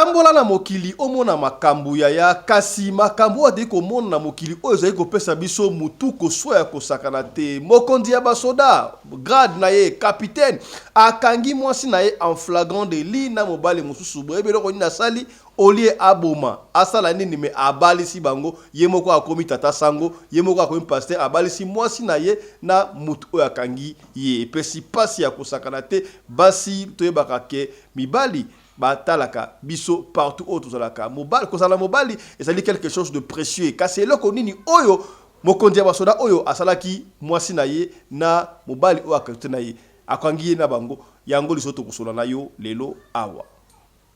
Tambola na mokili omona makambu ya kasi makambu ade ko mona na mokili oyo ko pesa biso mutu ko soya ko sakana te mokonzi ya basoda grade na ye capitaine akangi mwasi na ye en flagrant délit na mobali mususu boyebe loko ni na sali olie aboma asala nini me abalisi bango ye moko akomi tata sango ye moko akomi pasteur abalisi mwasi na ye na mutu oyo akangi ye pesi pasi ya ko sakana te basi toyebaka ke mibali batalaka biso partout autre zalaka mobali kozala mobali ezali quelque chose de précieux kasi eloko nini oyo mokonzi ya basoda oyo asalaki mwasi na ye na mobali oyo akakute na ye akangi ye na bango yango lisoto kosola na yo lelo awa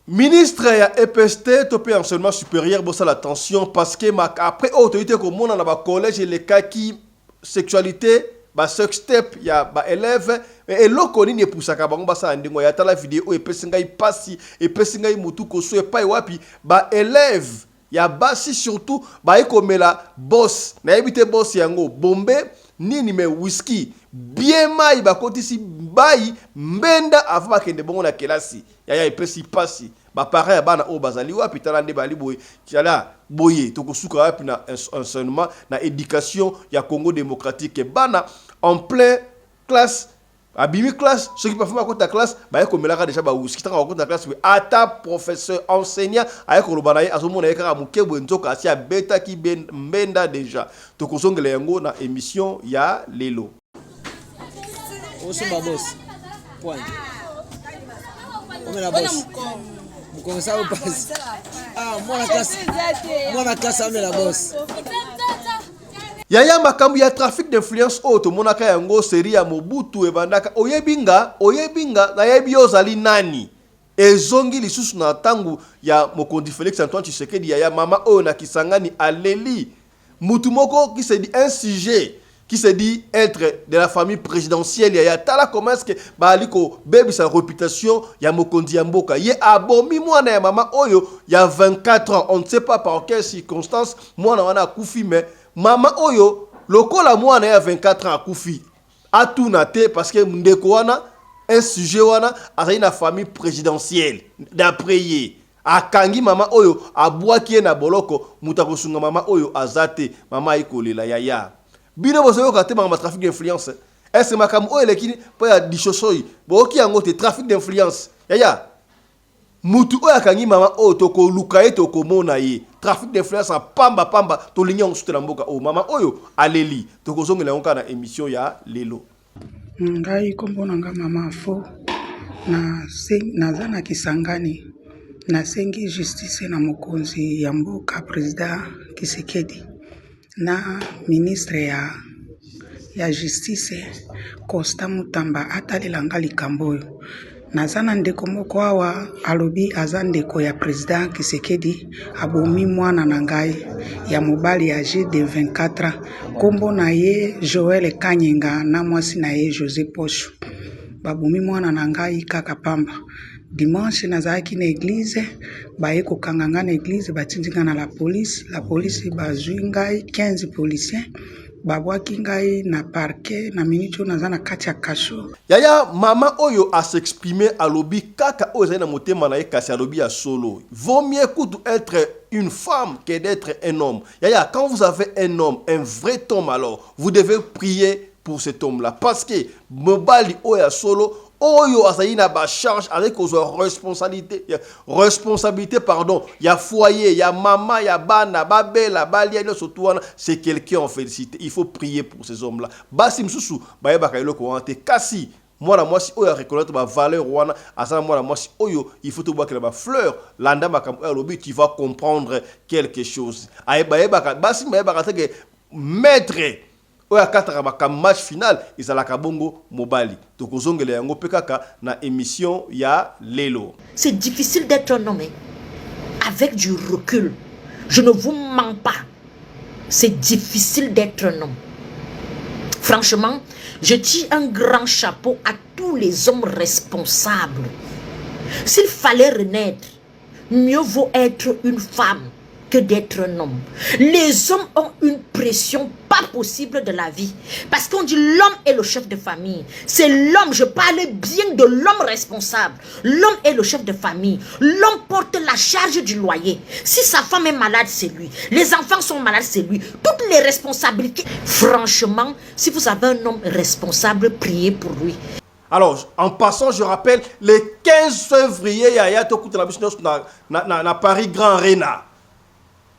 ministre ya EPST topé enseignement supérieur bossa l'attention parce que après autorité komona na ba collège elekaki sexualité ba sextep ya ba élève et eloko nini epusaka bango basala ndingo ya tala vidéo epesi ngai pasi epesi ngai mutu koso epai wapi ba élève ya basi surtout ba ekomela boss na yebite boss yango bombe nini me whisky bien mai bakotisi bayi mbenda avant bakende bongo na kelasi ya epesi pasi ba parents bana o bazali wapi tala nde bali boye tiala boye tokosuka wapi na enseignement na éducation ya Congo démocratique bana en plein classe abimi classe ceux qui peuvent pas ta classe ba ekomelaka déjà ba whisky tanga ko ta classe ata professeur enseignant ayeko lobana ye azomona yeka mukebwe nzoka asi abeta ki mbenda déjà tokozongela yango na émission ya lelo oso ba boss point on la boss comme ça vous passe moi la classe amela boss yaya makambu ya trafic d'influence auto monaka yango série ya Mobutu ebandaka oyebinga na yebi ozali nani ezongi lisusu na tangu ya mokonzi Félix Antoine Tshisekedi ya mama oyo na Kisangani aleli mutu moko qui se dit un sujet qui se dit être de la famille présidentielle ya tala comment est-ce que baliko baby sa réputation ya mokonzi ya mboka ye abomi mwana ya mama oyo ya 24 ans on ne sait pas par quelle circonstance mwana wana akufi mais mama oyo lokola mwana ya 24 ans akufi atuna te parce que ndeko wana un sujet wana azali na famille présidentielle d'après ye akangi mama oyo abwaki na boloko mutakosunga mama oyo azate mama ikolela yaya bino bozoyo kate ma trafic d'influence est-ce makam oyo lekini po ya dishosoyi boki yango te trafic d'influence yaya mutu oyo akangi mama oyo toko luka ye toko mona ye trafic d'influence pamba to linya on sutela mboka o mama oyo aleli toko zongela yango na émission ya lelo ngai kombo na nga mama fo naza na Kisangani nasengi justice na mokonzi ya mboka président Tshisekedi na ministre ya justice Costa Mutamba atalela nga likambo oyo naza na ndeko moko awa alobi aza ndeko ya président Tshisekedi abomi mwana na ngai ya mobali âgé de 24 ans kombo na ye Joël Kanyenga na mwasi na ye José Pocho babomi mwana na ngai kaka pamba dimanche nazalaki na église baye kokanga nga na église batindinga na la police bazwi ngai 15 policiers babwaki ngai na parquet na minute oyo naza na kati ya kasho yaya mama oyo a s'exprimer alobi kaka oyo ezali na motema na ye kasi alobi ya solo vaut mieux kutu être une femme que d'être un homme yaya quand vous avez un homme un vrai homme alors vous devez prier pour cet homme là parce que mobali oyo ya solo oyo azali na ba charge avec aux responsabilité pardon ya foyer ya mama ya bana babela balia no sotuana c'est quelqu'un en félicité il faut prier pour ces hommes là basi msusu bayeba kailo ko ante kasi mwana mwasi oyo reconnaître ba valeur wana asana mwana mwasi oyo il faut to boire ba fleur landa makambo alobi tu vas comprendre quelque chose ayeba basi bayeba que maître oya kataka makam match final izalaka bongo mobali tokozongela yango pekaka na émission ya lelo. C'est difficile d'être un homme avec du recul. Je ne vous mens pas. C'est difficile d'être un homme. Franchement, je tire un grand chapeau à tous les hommes responsables. S'il fallait renaître, mieux vaut être une femme que d'être un homme. Les hommes ont une pression pas possible de la vie. Parce qu'on dit l'homme est le chef de famille. C'est l'homme, je parle bien de l'homme responsable. L'homme est le chef de famille. L'homme porte la charge du loyer. Si sa femme est malade, c'est lui. Les enfants sont malades, c'est lui. Toutes les responsabilités. Franchement, si vous avez un homme responsable, priez pour lui. Alors, en passant, je rappelle, le 15 février, il y a na Paris Grand Arena.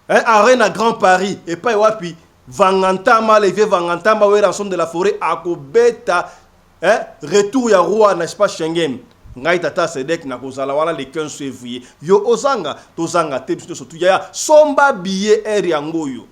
Arena Grand Paris. Et pas wapi, Vangantama, les vieux Vangantama, ouais, l'ensemble de la forêt, à Kobeta, retour ya roi, n'est-ce pas, Schengen. Ngai tata sedek na kozala wala le 15 février. Yo ozanga, tozanga te, surtout, ya somba billet air yangoyo.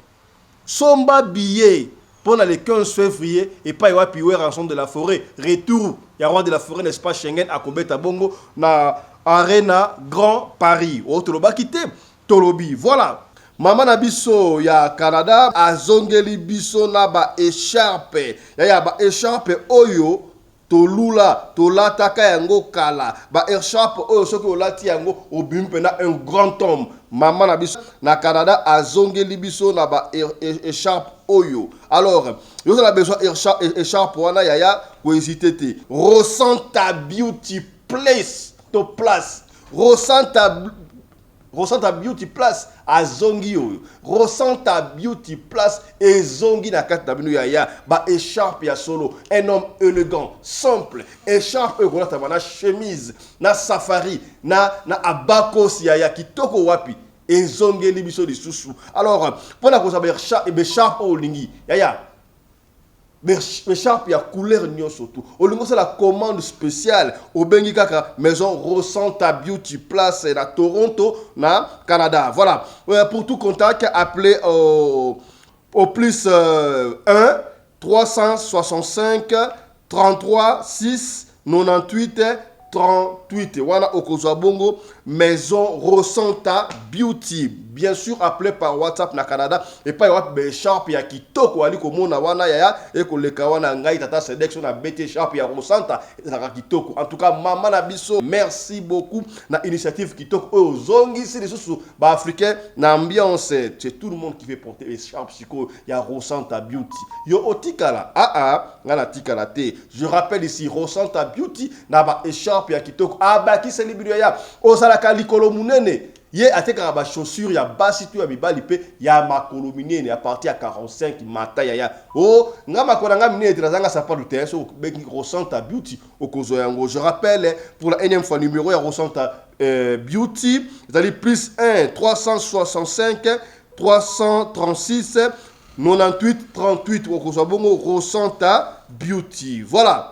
Somba billet. Pendant le 15 février, et pas y rançon de la forêt, retour, il y a roi de la forêt, n'est-ce pas, Schengen, à Kobeta Bongo, na Arena Grand Paris. Autre loba quitté, Tolobi. Voilà. Maman Nabiso, il y a Canada, à Zongeli Biso, na ba écharpe. Il y a ba écharpe Oyo, Tolula, Tolataka yango kala. Ba écharpe Oyo, ce que Olati yango, Obimpena, un grand homme. Maman Nabiso, na Canada, à Zongeli Biso, na ba écharpe Oyo. Alors, vous avez besoin d'écharpe pour un yaya, vous hésitez. Ressens ta beauty place, to place. Ressens ta beauty place à Zongi Oyo. Ressens ta beauty place et Zongi na kata tabinu yaya. Ba écharpe ya solo. Un homme élégant, simple. Écharpe ego na chemise, na safari, na abakos yaya kitoko wapi. Et zonge libiso de sous. Alors, pour la cause de écharpe au lingi, yaya, écharpe, il y a couleur nyon surtout. Au lingo, c'est la commande spéciale au Bengi Kaka, maison Ressens ta beauty place à Toronto, na Canada. Voilà. Pour tout contact, appelez au plus 1 365 33 6 98 38. Voilà Okozwa Bongo, maison Ressens ta beauty. Bien sûr, appelé par WhatsApp na Canada. Et pas y be sharp ya kitoko ali komona wana yaya et ko leka wana ngai tata sélection na BT sharp ya Ressens ta kitoko. En tout cas, maman na biso, merci beaucoup na initiative kitoko o zongi si les sous ba africain na ambiance, c'est tout le monde qui veut porter les sharp siko ya Ressens ta beauty. Yo otikala ngana tikala te. Je rappelle ici Ressens ta beauty na ba écharpe ya kitoko abaki célébrer ya osala likolo munene. Ye ateka ba chaussure ya basi tu ya bibali pe ya makolo minene à partir à 45 matin ya ngama kona ngam minene trazanga sapa du terrain so beki Ressens ta beauty okozo yango. Je rappelle pour la énième fois numéro ya Ressens ta beauty, c'est-à-dire plus 1 365 336 98 38 okozo bongo Ressens ta beauty. Voilà.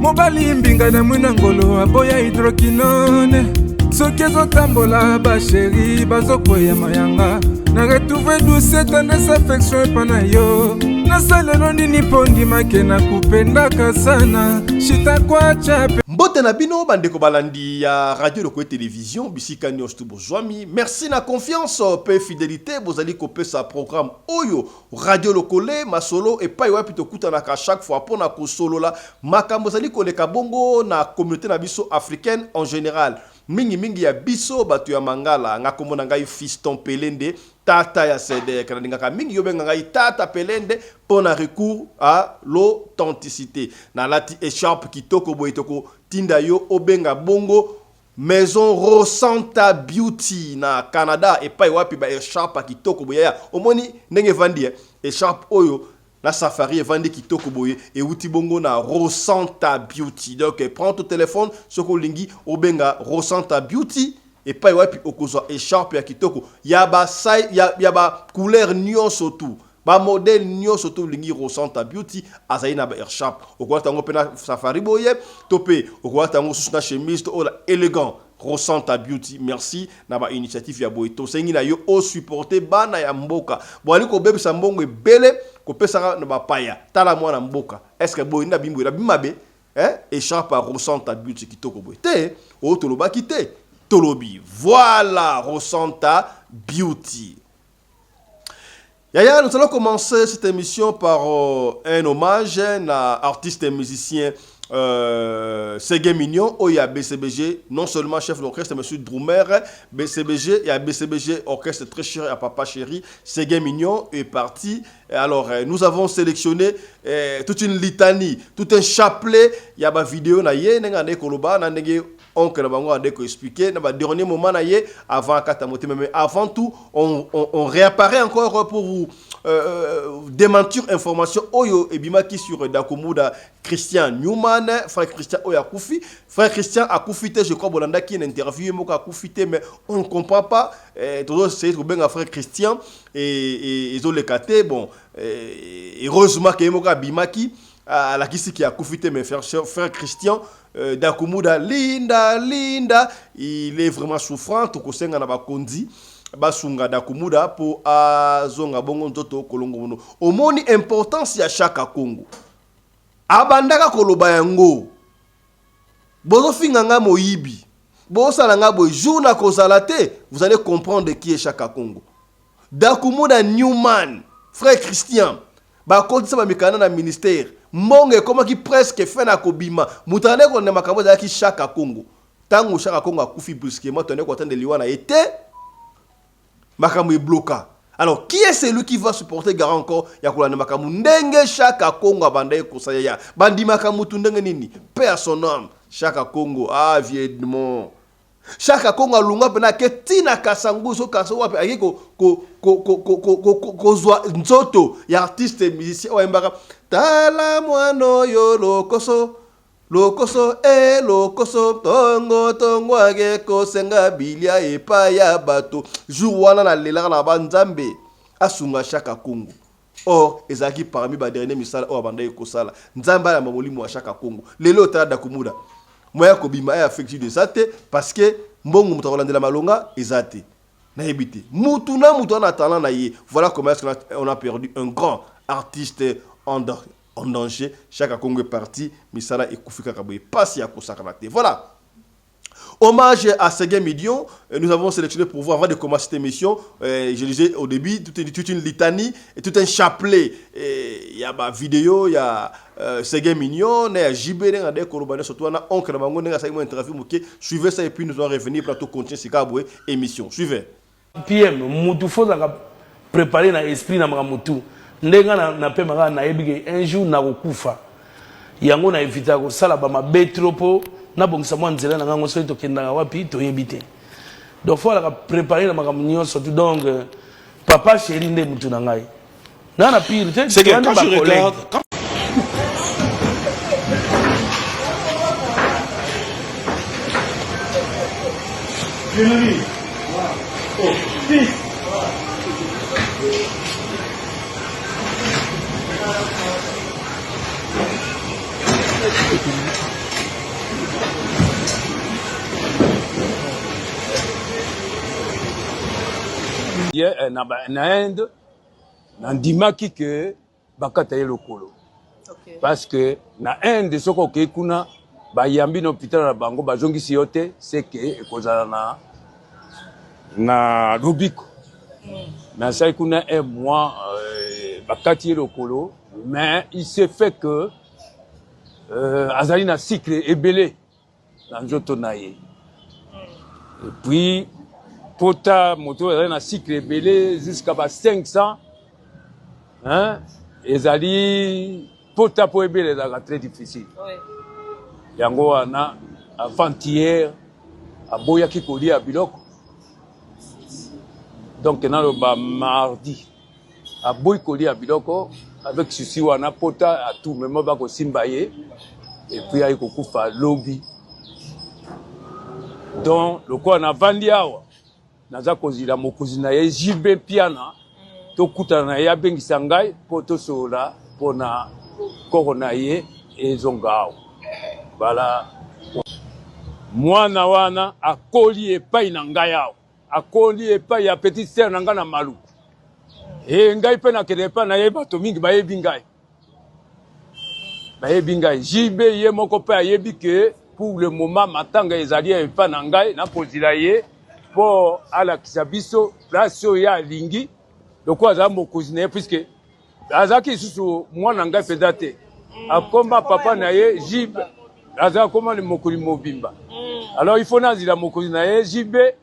mobali mbinga na mwina ngolo aboya hydroquinone soki ezotambola basheri bazokwea mayanga na retrouve douce tendresse affection epa na yo nasalelo nini mpo ndimake na kupendaka sana shitakwacha mbote na bino bandeko balandi ya radio Loko télévision bisika nyonso tu bozwami. Merci na confiance pe fidélité bozali kopesa programme oyo radio Lokole masolo et pa wapi tokutanaka chaque fois pona ko solola makambo zali koleka bongo na communauté na biso africaine en général. Mingi ya biso batu ya mangala nga komona ngai Fiston Pelende tata ya CD kana ndingaka mingi yobenga ngai tata Pelende pona recours à l'authenticité na lati écharpe kitoko boyitoko tinda yo obenga bongo maison Ressens ta beauty na Canada et pa wapi ba écharpe kitoko boya omoni ndenge vandi écharpe oyo la safari vandi kitoko boye et outi bongo na Ressens ta beauty. Donc prends ton téléphone soko lingi obenga Ressens ta beauty et pas wapi okozwa écharpe ya kitoko ya ba couleur nyonso tout ba modèle nyonso to lingi Rosanta Beauty azali na ba airshap okola tango pena safari boye topé okola tango susuna chemise to ola élégant Rosanta Beauty. Merci na ba initiative ya boye to sengi na yo o supporter bana ya mboka boali ko bebisa mbongo ebele ko pesa na ba paya tala mwana mboka est-ce que boye na bimbo na bimabe écharpe à Rosanta Beauty kitoko boye te o toloba kité tolobi voilà Rosanta Beauty. Yaya, nous allons commencer cette émission par un hommage à artiste et musicien Ségué Mignon, Oya BCBG, non seulement chef d'orchestre, M. Drumer, BCBG, il y a BCBG, orchestre très cher à Papa Chéri, Ségué Mignon est parti. Alors, nous avons sélectionné toute une litanie, tout un chapelet, il y a ma vidéo, on a expliqué dans le dernier moment avant mais avant tout on réapparaît encore pour vous démentir information oyo et bimaki sur Dakomuda Christian Newman frère Christian oya Koufi frère Christian a Koufité je crois bolanda qui une interview moka Koufité mais on ne comprend pas toujours c'est bien frère Christian et ils ont les caté bon heureusement que moka bimaki à la qui a Koufité mais frère Christian Dakomuda Linda il est vraiment souffrant to kosenga na bakondi basunga Dakomuda pour azonga bongo nzoto kolongo mono omoni importance ya Chaka Congo abandaka koloba yango bozo finga nga moyibi bozo sala nga boy jour na kozala te vous allez comprendre qui est Chaka Congo. Dakomuda Newman frère Christian bakondi sa bamikana na ministère Monge comment qui presque fait na kobima mutane ko na makambo za ki Chaka Congo tango Chaka Congo akufi brusquement tonne ko tande liwana été makambo e bloka. Alors qui est celui qui va supporter garant encore ya ko na makambo ndenge Chaka Congo abandaye ko saya bandi makambo tundenge nini père son homme Chaka Congo viedement Chaka Congo alunga pena ke tina kasangu so kaso wapi akiko ko zwa nzoto ya artiste musicien wa mbaka tala mwano yo lokoso tongo age ko senga bilia epa ya bato jour wana na lela na banzambe asunga Chaka Congo. Or ezaki parmi ba dernier misala o abandaye ko sala nzamba ya mamolimo wa Chaka Congo lelo tala Dakomuda moya ko bima ya affectif de sate parce que mbongo mutu akolandela malonga ezate na ebité mutu na talent na ye. Voilà comment on a perdu un grand artiste en danger. Chaka Congo est parti misala ekufika kaboye pasi ya kosakanate. Voilà. Hommage à Ségué Mignon, nous avons sélectionné pour vous avant de commencer cette émission. Je disais au début, toute une litanie et tout un chapelet. Il y a ma vidéo, il y a Ségué Mignon, il y a JB, il y a des Korobane, surtout il y a Oncle Nabango, il y a une interview. Suivez ça et puis nous allons revenir pour continuer cette émission. Suivez. PM, Moutou faut préparer l'esprit dans Moutou. Ndenga na pe maka na ebige un jour na kokufa. Yango na evita ko sala ba mabetropo. Na bongisa mwa nzela na ngango so tokenda wapi toyebi te. Donc faut la préparer na makambo nyonso surtout donc Papa Chéri nde mutu na ngai. Na pire te c'est que quand je regarde na Inde nandimaki ke bakata ye lokolo parce que na Inde soko ke kuna bayambi na hôpital na bango bazongisi yote c'est que ekozala na lobiko mais ça kuna un mois bakati ye lokolo mais il s'est fait que azali na cycle ebele na nzoto na ye et puis pota moto ezali na cycle ebele jusqu'à 500 hein ezali pota po ebele ezalaka très difficile yango wana avant-hier aboyaki kolia biloko donc naloba mardi aboyi kolia biloko avec susi wana pota à tout même bakosimba ye et puis ayi kokufa lobi donc lokola na vandi awa naza kozila mokonzi na ye JB Piana tokutana na ye abengisa ngai mpo tosola mpona koko na ye ezonga awa. Bala mwana wana akoli epai na ngai awa, akoli epai ya petite sœur na ngai na Maluku. Ngai mpe nakende epai na ye bato mingi bayebi ngai. Bayebi ngai. Jibe ye moko mpe ayebi ke pour le moment matanga ezali epai na ngai nakozila ye mpo alakisa biso place oyo ya alingi loko azala mokonzi na ye puisque azalaki lisusu mwana ngai mpenza te. Akoma papa na ye Jibe azala koma le mokoli mobimba. Alors il faut nazila mokonzi na ye Jibe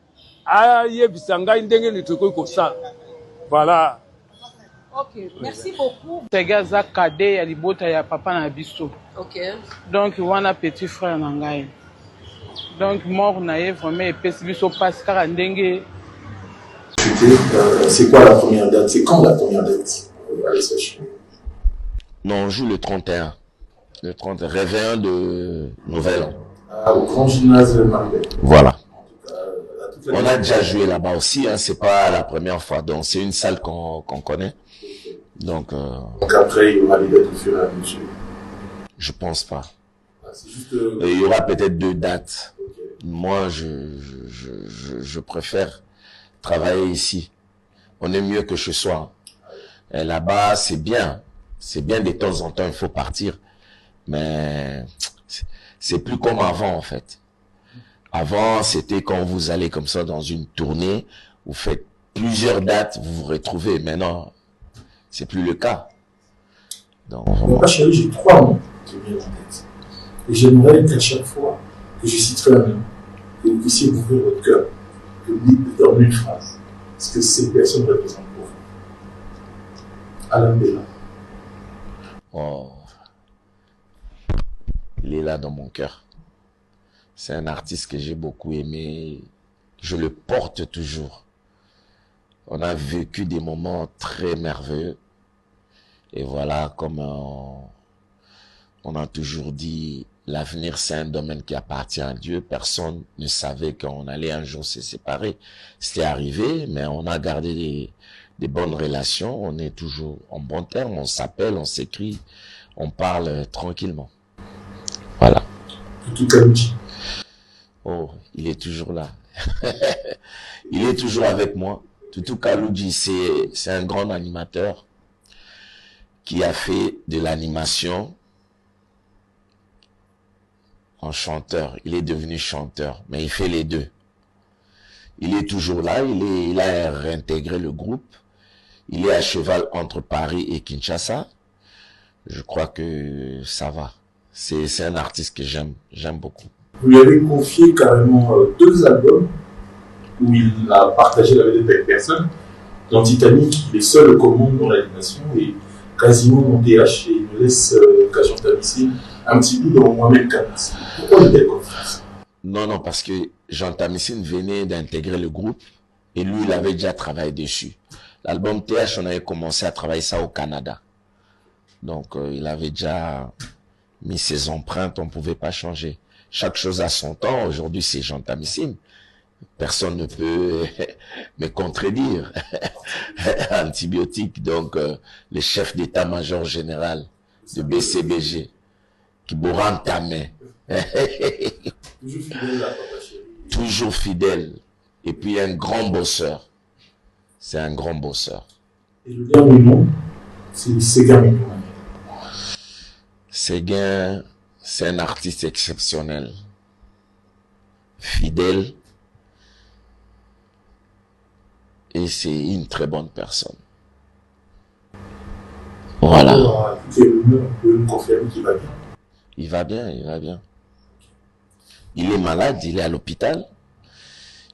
ayebisa ngai ndenge nini tokoki kosala. Voilà. Ok, merci beaucoup. Tegaza cadet ya libota ya papa na biso. Ok. Donc wana petit frère na ngai. Donc mort na ye vraiment epesi biso passe kaka ndenge. C'est quoi la première date? C'est quand la première date? Non, on joue le 31. Le 31, réveillon de Nouvel An. Au grand gymnase Maribel. Voilà. On a déjà joué là-bas aussi, hein, c'est pas la première fois. Donc c'est une salle qu'on connaît. Donc après, il y aura des dates au fur et à mesure. Je pense pas. C'est juste, il y aura peut-être 2 dates. Okay. Moi, je préfère travailler ici. On est mieux que chez soi. Et là-bas, c'est bien. C'est bien de temps en temps, il faut partir. Mais c'est plus comme avant, en fait. Avant, c'était quand vous allez comme ça dans une tournée, vous faites plusieurs dates, vous vous retrouvez. Maintenant, c'est plus le cas. Donc, moi, chérie, j'ai 3 noms qui viennent en tête. Et j'aimerais qu'à chaque fois que je citerai un nom, que vous puissiez ouvrir votre cœur, que vous dites dans une phrase ce que ces personnes représentent pour vous. Alain Bella. Oh. Il est là dans mon cœur. C'est un artiste que j'ai beaucoup aimé. Je le porte toujours. On a vécu des moments très merveilleux. Et voilà, comme on a toujours dit, l'avenir c'est un domaine qui appartient à Dieu. Personne ne savait qu'on allait un jour se séparer. C'était arrivé, mais on a gardé des bonnes relations. On est toujours en bon terme. On s'appelle, on s'écrit, on parle tranquillement. Voilà. Tutu Kaluji. Oh, il est toujours là. Il est toujours avec moi. Tutu Kaluji, c'est un grand animateur qui a fait de l'animation en chanteur. Il est devenu chanteur, mais il fait les deux. Il est toujours là, il a réintégré le groupe. Il est à cheval entre Paris et Kinshasa. Je crois que ça va. C'est un artiste que j'aime beaucoup. Vous lui avez confié carrément 2 albums où il a partagé la vedette avec personne. Dans Titanic, il est seul aux commandes dans l'animation et quasiment mon TH et il me laisse qu'à Jean Tamissine un petit bout dans Mohamed Kamis. Pourquoi une telle confiance? Non, parce que Jean Tamissine venait d'intégrer le groupe et lui, il avait déjà travaillé dessus. L'album TH, on avait commencé à travailler ça au Canada. Donc, il avait déjà mis ses empreintes, on ne pouvait pas changer. Chaque chose a son temps. Aujourd'hui, c'est Jean Tamissine. Personne ne peut me contredire. Antibiotique, donc le chef d'état-major général de BCBG, qui bourra ta main. Toujours fidèle à Papa Chéri. Toujours fidèle. Et puis un grand bosseur. C'est un grand bosseur. Et le dernier nom, c'est Séguin Mignon. Séguin, c'est un artiste exceptionnel. Fidèle. Et c'est une très bonne personne. Voilà. On peut me confirmer qu'il va bien. Il va bien, il va bien. Il est malade, il est à l'hôpital.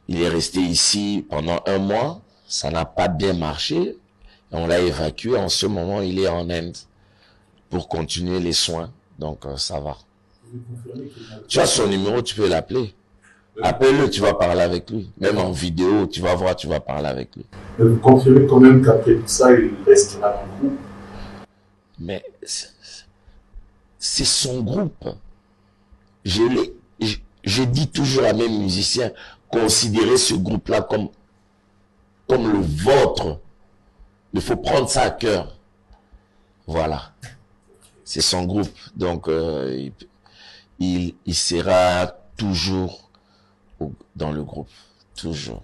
Il est resté ici pendant 1 mois. Ça n'a pas bien marché. On l'a évacué. En ce moment, il est en Inde pour continuer les soins. Donc, ça va. Tu as son numéro, tu peux l'appeler. Appelle-le, tu vas parler avec lui. Même en vidéo, tu vas voir, tu vas parler avec lui. Mais vous confirmez quand même qu'après tout ça, il restera dans le groupe. Mais c'est son groupe. Je dis toujours à mes musiciens, considérez ce groupe-là comme le vôtre. Il faut prendre ça à cœur. Voilà. C'est son groupe. Donc, il sera toujours dans le groupe. Toujours.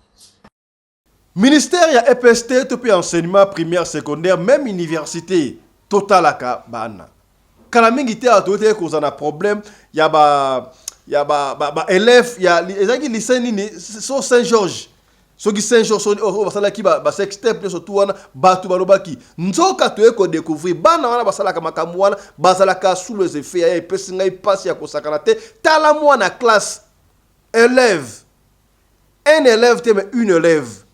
Ministère ya EPST, tout enseignement primaire, secondaire, même université, totalaka bana. Quand mingi te atote cause un problème, y a ba élèves, y a les lycée ni so Saint-Georges. So qui Saint-Georges so basala ki ba sextep surtout wana batu balobaki. Nzoka to eko découvrir bana wana basala ka makambu wana basala ka sous les effets ya epesi ngai passe ya kosakana te tala mwana classe élève. Un élève te mais une élève.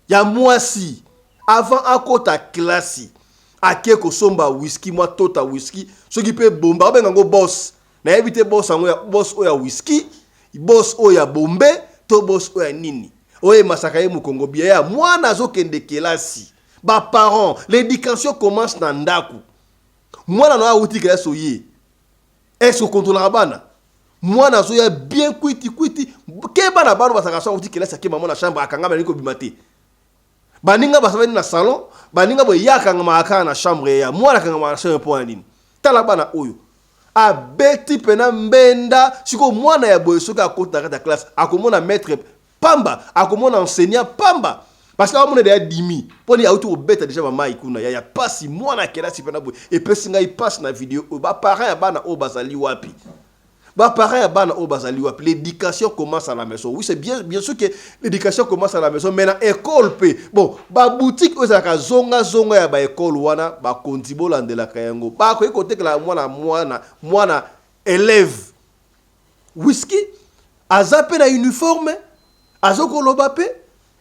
Ya moi si avant à kota classe ake ko somba whisky moi tota whisky so qui peut bomba bengango boss na éviter boss ango ya boss oya whisky boss oya bombe to boss oya nini oye masaka ye mukongo bia ya mwana zo kende kelasi ba parents l'éducation commence na ndaku mwana na uti kela so ye est-ce qu'on contrôle bana mwana zo ya bien kwiti ke bana bano basaka so uti kelasi ke maman na chambre akanga ba niko bimate baninga basabani na salon baninga bo yakanga maaka na chambre ya mwana kanga ma chambre po nini tala bana oyo a beti pena mbenda siko mwana ya boyo soka akota na classe akomona maître pamba akomona enseignant pamba parce que amona de dimi poni auto obeta déjà mama ikuna ya pasi mwana kela si pena boyo et pesinga i passe na vidéo ba parents ya bana o bazali wapi. L'éducation commence à la maison. Oui, c'est bien sûr que l'éducation commence à la maison. Mais dans l'école, bon, ba boutique, vous avez zonga ya ba école wana, ba kontibo lande la kayango. Ba ko côté que la mwana élève whisky, azape na uniforme, azoko lobape.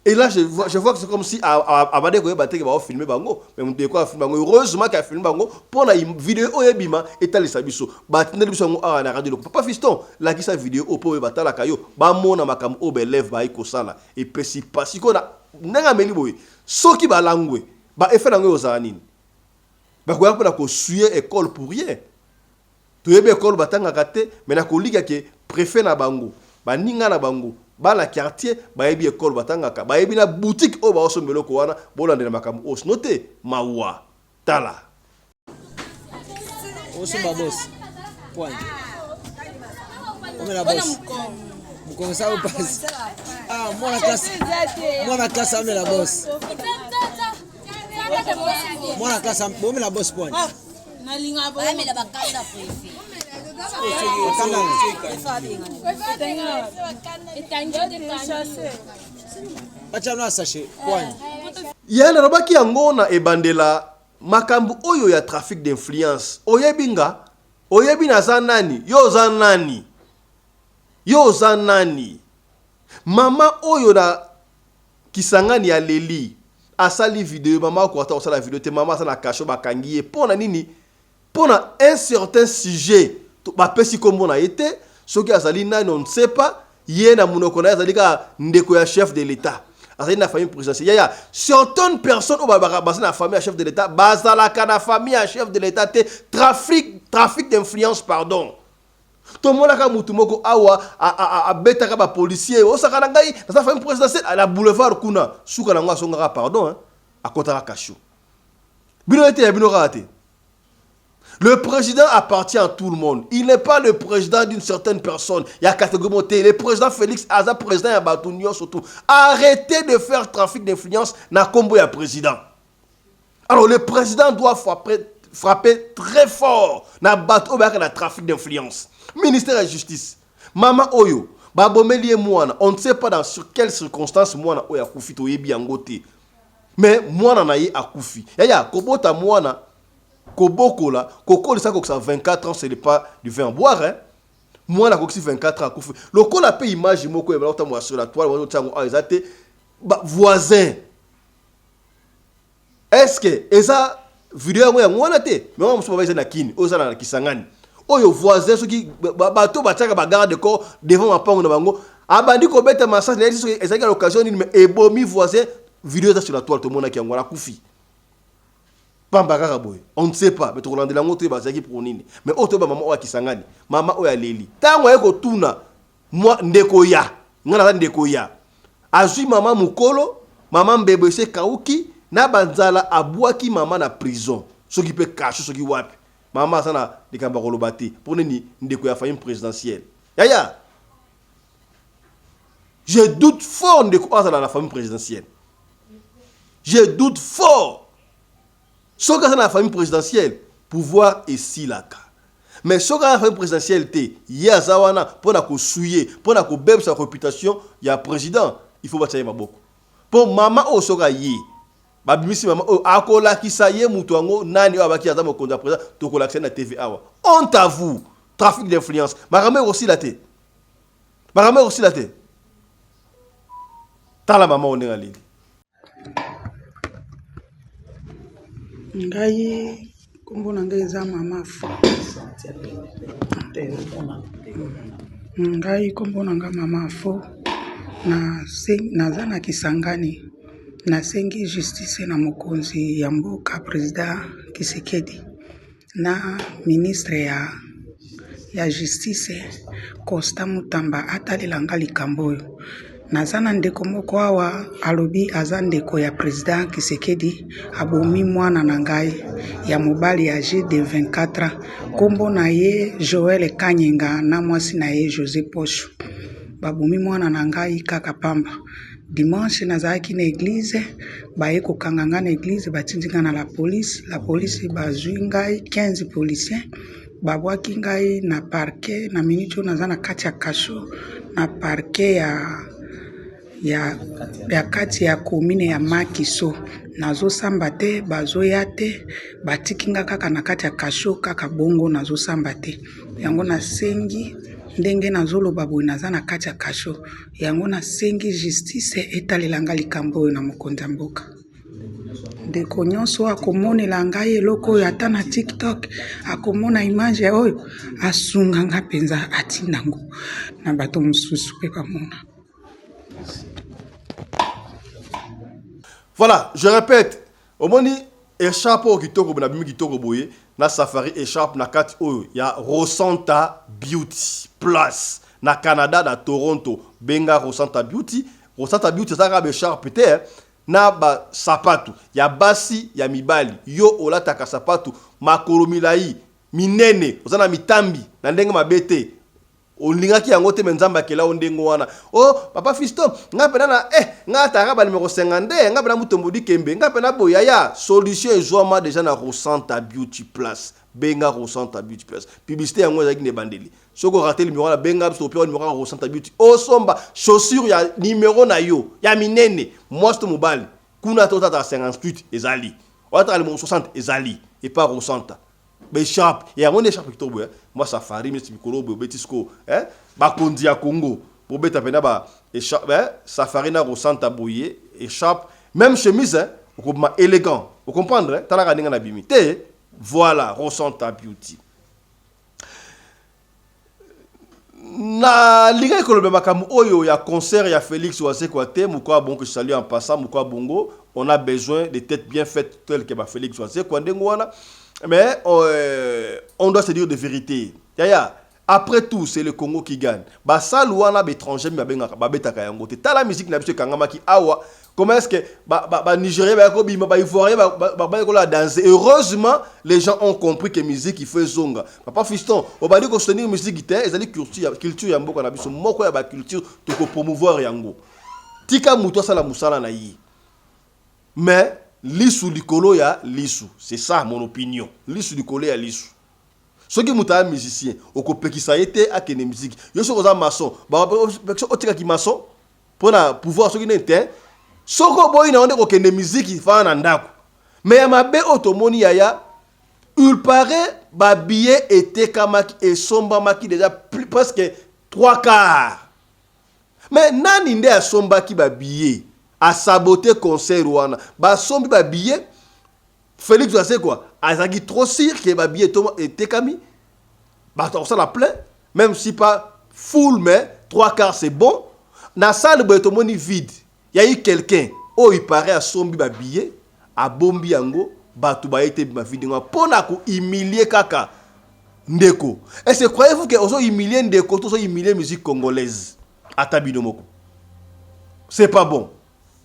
Et là, je vois que c'est comme si Abade Koye Baté va filmer bango, mais on dit quoi filmer bango. Heureusement qu'il a filmé bango pour la vidéo oyebima et tali sabiso. Batine biso ngo na radio. Papa fiston, la ki sa vidéo opo batala kayo. Ba mona makam obe lève ba iko sala et pesi pasiko na nanga meli boy. Soki ba langwe, ba efe nango ozanini. Ba ko yapona ko suyer école pour rien. To yebe école batanga kate, mais na ko liga ke préfet na bango. Ba ninga na bango. Ba la quartier ba yebi école batangaka ba yebi na boutique o ba osombelo ko wana bolande na makambo os noté mawa tala osomba boss point omela boss mkonsa au passe mwana classe amela boss mwana classe omela boss point nalinga ba amela bakanda préfet yana robaki yango na ebandela makambu oyo ya trafic d'influence oyebinga oyebina za nani yo za nani mama oyo na kisangani ya leli asali video mama ko ata osala video te mama sana kasho bakangiye pona nini pona un certain sujet ba pesi kombo na été soki azali nani on ne sait pas yena munoko na azali ka ndeko ya chef de l'état azali na famille présidentielle ya certaines personnes au baba na famille chef de l'état bazala ka na famille chef de l'état te trafic d'influence pardon to mona ka mutu moko awa a beta ka ba policier o saka na ngai na famille présidentielle à la boulevard kuna suka na ngwa songa pardon a kota ka kashu bino été ya bino raté. Le président appartient à tout le monde. Il n'est pas le président d'une certaine personne. Il y a catégorie. Le président Félix Aza, président Yabatunion surtout. Arrêtez de faire trafic d'influence dans le combo ya président. Alors le président doit frapper très fort dans le trafic d'influence. Ministère de la Justice. Mama Oyo. Babomeli Mouana. On ne sait pas dans quelles circonstances Mouana Oya Koufi Toyebi Angote. Mais Mouana Naye Akoufi. Yaya, Kobota Mouana. Kobokola, Koko ça 24 ans, ce n'est pas du vin à boire, hein. Moi, la coxi 24 ans, le col a payé image, moko et moi sur la toile, voisin. Est-ce que, esa vidéo, moi, on a été, mais on se na kini, osa na kisangani. Oyo voisin, ceux qui, bateau, bataka, bagarre de corps, devant ma pango, bango, abandi ko bête massage, esa a l'occasion, mais ebomi voisin, vidéo sur la toile, tout le monde qui a un koufi. On ne sait pas, mais tu relandes la moto bazaki pour nini. Mais auto ba maman o kisangani, maman o ya leli. Tango eko tuna, moi ndeko ya, ngana ndeko ya. Azui maman mukolo, maman bebe se kauki, na banzala abwaki mama na prison soki pe cache soki wapi mama sana likamba kolobati pour nini ndeko ya famille présidentielle yaya je doute fort ndeko azala la famille présidentielle je doute fort soki azala la famille présidentielle pouvoir esilaka mais soki azala la famille présidentielle te ye aza wana mpona kosuye mpona kobebisa réputation ya président il faut batia ye maboko mpo mama oyo soki aye babimisi mama oyo akolakisa ye mutu yango nani oyo abaki aza mokonzi ya président tokolakisa na tv awa honte à vous trafic d'influence makambo ekosila te makambo ekosila te tala mama oyo ndenge alili ngai kombo na ngai eza mama fo ngai kombo na ngai mama fo naza na Kisangani nasengi justice na mokonzi ya mboka président Kisekedi na ministre ya justice Costa Mutamba atalela nga likambo oyo naza na ndeko moko awa alobi aza ndeko ya président Kisekedi abomi mwana na ngai ya mobali âgé de 24 ans kombo na ye Joël Kanyenga na mwasi na ye José Pocho babomi mwana na ngai kaka pamba dimanche nazalaki na église baye kokanga nga na église batindinga na la police bazwi ngai 15 policiers babwaki ngai na parquet na minute naza na kati ya kasho na parquet ya kati ya commune ya Makiso nazosamba te bazoya te batikinga kaka na kati ya kasho kaka bongo nazosamba te yango nasengi ndenge nazoloba boye naza na kati ya kasho yango nasengi justice etalelanga likambo oyo na mokonzi ya mboka ndeko nyonso akomonela ngai eloko oyo ata na TikTok akomona image oyo asunga nga mpenza atindango na bato mosusu mpe bamona. Voilà, je répète, au moni échappe au kitoko na bimi kitoko boye na safari échappe na kati oyo ya Rosanta Beauty Plus na Canada na Toronto benga Rosanta Beauty ça ka échappe te na ba sapatu ya basi ya mibali yo olataka sapatu makolo milai minene ozana mitambi na ndenge mabete olingaki yango te menzamba kela ondengo wana oh papa Fiston ngapena na ngata ka numéro 52 ngapena mutombodi kembe ngapena boya ya solution ezoma déjà na Rosanta Beauty Plus benga Rosanta Beauty Plus publicité yango ezaki ne bandeli soko raté numéro na benga so pe numéro Rosanta Beauty osomba chaussure ya numéro na yo ya minene mosto mobali kuna tota 58 ezali wata le 60 ezali et pas Rosanta Béchap, et à mon échappe, moi, Safari, mais Mikolo, Betisco, Bakondi à Congo, Bobeta Penaba, échappe, Safari na Rosanta Boye, échappe, même chemise, élégant, vous comprenez, t'as la radinga na bimité, voilà, Rosanta Beauty. Na liga ekolobe makamu oyo ya concert ya Félix Ouasekwate mukwa bon que je salue en passant mukwa bongo on a besoin de têtes bien faites telles que Félix Ouasekwate ngwana. Mais on doit se dire de vérité. Yaya, après tout, c'est le Congo qui gagne. Bah ça, l'ouana étranger, mais babetaka yango. T'as la musique n'a pas kangama qui awa. Comment est-ce que Nigérien, Ivoirien, danser. Heureusement, les gens ont compris que musique il fait zonga. Papa Fiston, on va dire qu'on soutenir musique guitare, ils allaient culture yambo qu'on a vu. Moko ya ba culture, tu peux promouvoir yango. Tika muto sala musala na yi. Mais Lisu likolo ya lisu, c'est ça mon opinion. Lisu likolo ya lisu. Ce qui muta musicien, okopekisa yete akene musique. Yo so oza maçon, ba otika ki maçon pour pouvoir ce qui n'était. Soko boy na onde okene musique fa na ndako. Mais ya mabe otomoni ya il paraît ba billet était kamaki et somba maki déjà plus presque 3/4. Mais nani nde ya somba ki ba billet a saboté concert wana ba sombi ba billet Félix Ouassé quoi azaki trop sûr que ba billet était kami ba ça la plein même si pas full mais 3/4 c'est bon na salle botomoni vide il y a eu quelqu'un oh il paraît a sombi ba billet a bombi yango batu ba été ba vide pona ko humilier kaka ndeko est-ce que croyez-vous que oso humilier ndeko to so humilier musique congolaise atabino moko c'est pas bon.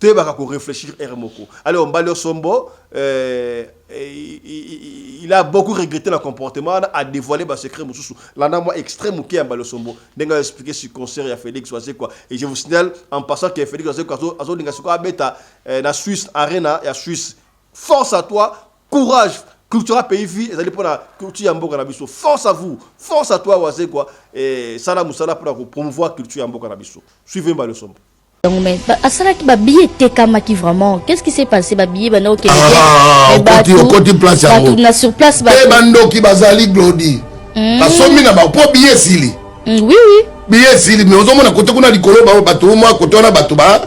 tu vas réfléchir Hermoko. Alors, Mbalio Sombo, il a beaucoup regretté le comportement, a dévoilé le secret. Là, moi, extrême qui est Mbalio Sombo. Denga expliqué sur le concert, il y a Félix Oazé quoi. Et je vous signale en passant que Félix Oazé quoi, na Suisse Arena, il y a Suisse. Force à toi, courage. Culture pays vie, et ça dépend de la culture Yambo Kanabiso. Force à vous, force à toi, Oazé quoi. Et Salah Moussala pour promouvoir la culture Yambo Kanabiso. Suivez Mbalio Sombo. Donc, mais Asala qui babillet Tekamaki vraiment. Qu'est-ce qui s'est passé? Babillet, ben ok. Au côté place à vous. Sur place, bando qui bazali glodi. Parce que mina ba pour billet sili. Oui, oui. Billet sili, mais on a côté qu'on a likolo ba bateau, moi côté on a bateau ba.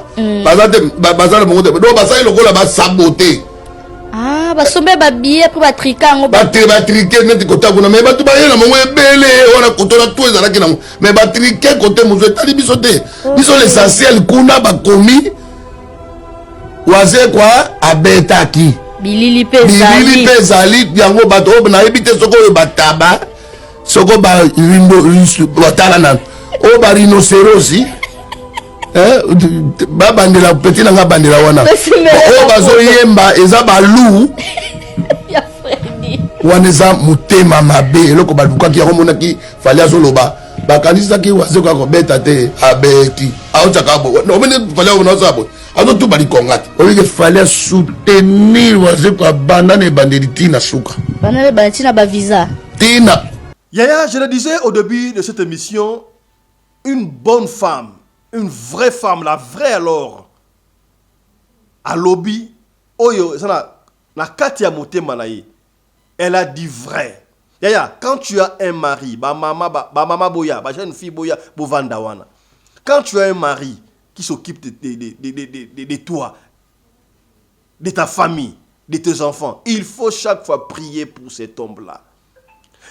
Bazal mo de. Do bazali loko la ba saboter. Ah, bah sombe babillet pour batrika ngo. Batriquer net côté kuna mais bato ba yena mo ebele on a côté na tout ezala kina mais batriquer côté mo tali bisote. Biso l'essentiel kuna ba komi. Oazé quoi abetaki. Bilili pezali yango bato na ebite soko bataba soko ba rindo batala na o ba rhinocéros ba bandela petit na bandela wana o bazo yemba eza balu ya Freddy waneza mutema mabe eloko baluka ki yako monaki fali azoloba bakanisa ki Oazé kwa ko beta te abeti aotaka bo no mene fali ona sabo azo tout bali kongati il fallait soutenir Oazé kwa banda ne bandeli tina suka bana ba tina ba visa tina. Yaya, je le disais au début de cette émission, une bonne femme, une vraie femme, la vraie alors, à lobby, oyo, na katia motema na ye, elle a dit vrai. Yaya, quand tu as un mari, ba mama boya, ba jeune fille boya, bovanda wana. Quand tu as un mari qui s'occupe de toi, de ta famille, de tes enfants, il faut chaque fois prier pour cet homme-là.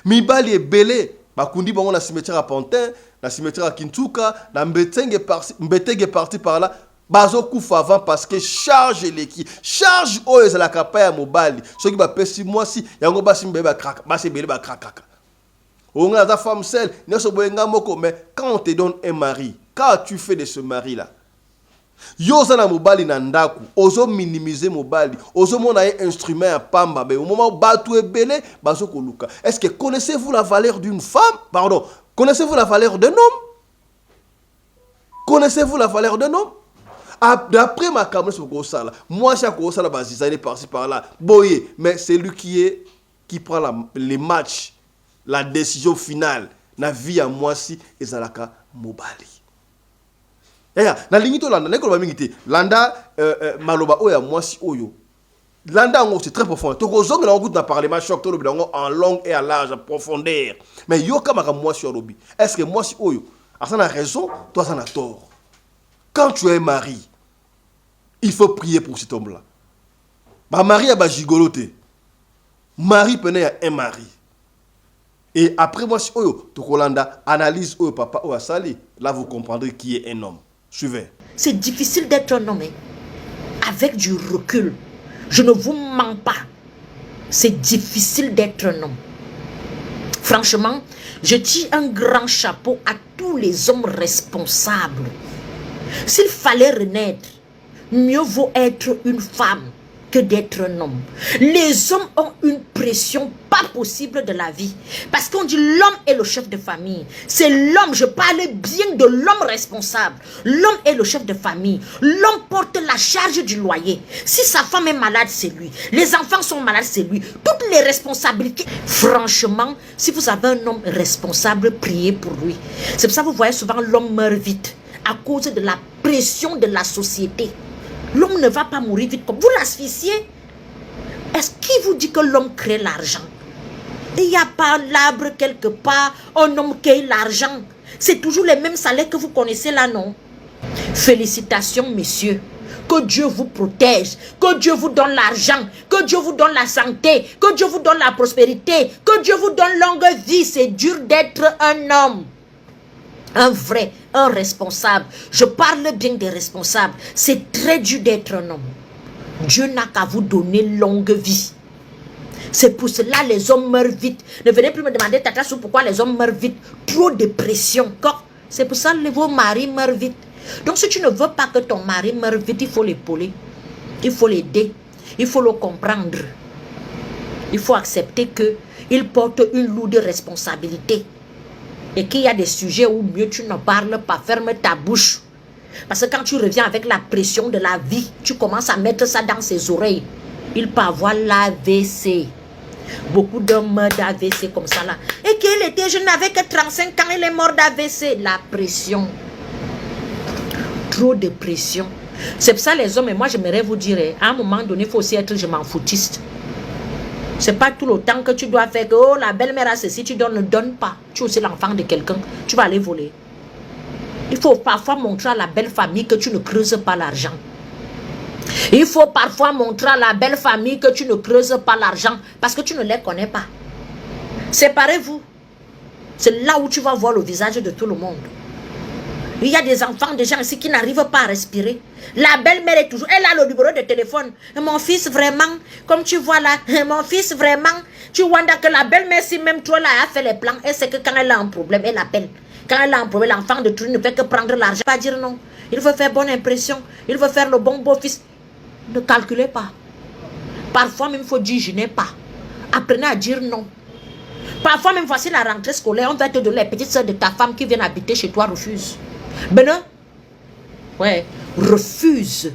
Mibali est belé, bakundi bango na cimetière à Pantin, na cimetière à Kintuka, na Mbetenge parti par là, bazo koufa avant parce que charge l'équipe, charge oyo la kapaya mobali, ce qui va pesi moi si yango basi mbeba kraka, basi belé ba kraka. On a ta femme seule, ne so boyenga moko, mais quand on te donne un mari, qu'as-tu fait de ce mari là? Yoza na mobali na ndaku, ozo minimiser mobali, ozo mona instrument à pamba, mais au moment où batou ebele, bazo koluka. Est-ce que connaissez-vous la valeur d'une femme? Pardon, connaissez-vous la valeur d'un homme? Connaissez-vous la valeur d'un homme? D'après ma caméra sur Kosala, moi chaque Kosala bazizane par-ci par-là, boye, mais c'est lui qui prend les matchs, la décision finale, na vie à moi si ezalaka mobali. Na lingito landa neko ba mingité landa maloba oya mwasi oyo landa ngo c'est très profond to ko zonga na gout na parlement choc to lobi ngo en long et à large profondeur mais yo kama ka mwasi olobi est-ce que mwasi oyo asana raison toi ça na tort quand tu es mari il faut prier pour cet homme là ba mari a ba gigoloté mari pene un mari et après mwasi oyo to ko landa analyse oyo papa oyo asali là vous comprendrez qui est un homme. Suivez. C'est difficile d'être un homme. Avec du recul, je ne vous mens pas. C'est difficile d'être un homme. Franchement, je tire un grand chapeau à tous les hommes responsables. S'il fallait renaître, mieux vaut être une femme que d'être un homme. Les hommes ont une pression pas possible de la vie. Parce qu'on dit l'homme est le chef de famille. C'est l'homme, je parle bien de l'homme responsable. L'homme est le chef de famille. L'homme porte la charge du loyer. Si sa femme est malade, c'est lui. Les enfants sont malades, c'est lui. Toutes les responsabilités. Franchement, si vous avez un homme responsable, priez pour lui. C'est pour ça que vous voyez souvent l'homme meurt vite. À cause de la pression de la société. L'homme ne va pas mourir vite comme vous l'asphyxiez. Est-ce qu'il vous dit que l'homme crée l'argent? Il n'y a pas l'arbre quelque part, un homme crée l'argent. C'est toujours les mêmes salaires que vous connaissez là, non? Félicitations, messieurs. Que Dieu vous protège, que Dieu vous donne l'argent, que Dieu vous donne la santé, que Dieu vous donne la prospérité, que Dieu vous donne longue vie. C'est dur d'être un homme. Un vrai, un responsable. Je parle bien des responsables. C'est très dur d'être un homme. Dieu n'a qu'à vous donner longue vie. C'est pour cela les hommes meurent vite. Ne venez plus me demander, Tata Sou, pourquoi les hommes meurent vite. Trop de pression. C'est pour ça que vos maris meurent vite. Donc si tu ne veux pas que ton mari meure vite, il faut l'épauler. Il faut l'aider. Il faut le comprendre. Il faut accepter qu'il porte une lourde responsabilité. Et qu'il y a des sujets où mieux tu ne parles pas. Ferme ta bouche. Parce que quand tu reviens avec la pression de la vie, tu commences à mettre ça dans ses oreilles. Il peut avoir l'AVC. Beaucoup d'hommes meurent d'AVC comme ça là. Et qu'il était jeune, n'avait que 35 ans, il est mort d'AVC. La pression. Trop de pression. C'est pour ça les hommes, et moi j'aimerais vous dire, à un moment donné, il faut aussi être je m'en foutiste. C'est pas tout le temps que tu dois faire que oh la belle-mère a ceci, tu donnes, ne donne pas. Tu es aussi l'enfant de quelqu'un, tu vas aller voler. Il faut parfois montrer à la belle famille que tu ne creuses pas l'argent. Il faut parfois montrer à la belle famille que tu ne creuses pas l'argent parce que tu ne les connais pas. Séparez-vous. C'est là où tu vas voir le visage de tout le monde. Il y a des enfants, des gens ici qui n'arrivent pas à respirer. La belle-mère est toujours... Elle a le numéro de téléphone. Mon fils, vraiment, comme tu vois là, mon fils, vraiment, tu vois que la belle-mère, si même toi là, a fait les plans, elle sait que quand elle a un problème, elle appelle. Quand elle a un problème, l'enfant de tout ne fait que prendre l'argent. Pas dire non. Il veut faire bonne impression. Il veut faire le bon beau-fils. Ne calculez pas. Parfois même, il faut dire je n'ai pas. Apprenez à dire non. Parfois même, voici la rentrée scolaire, on va te donner les petites soeurs de ta femme qui viennent habiter chez toi, refuse. Ben non. Ouais, refuse.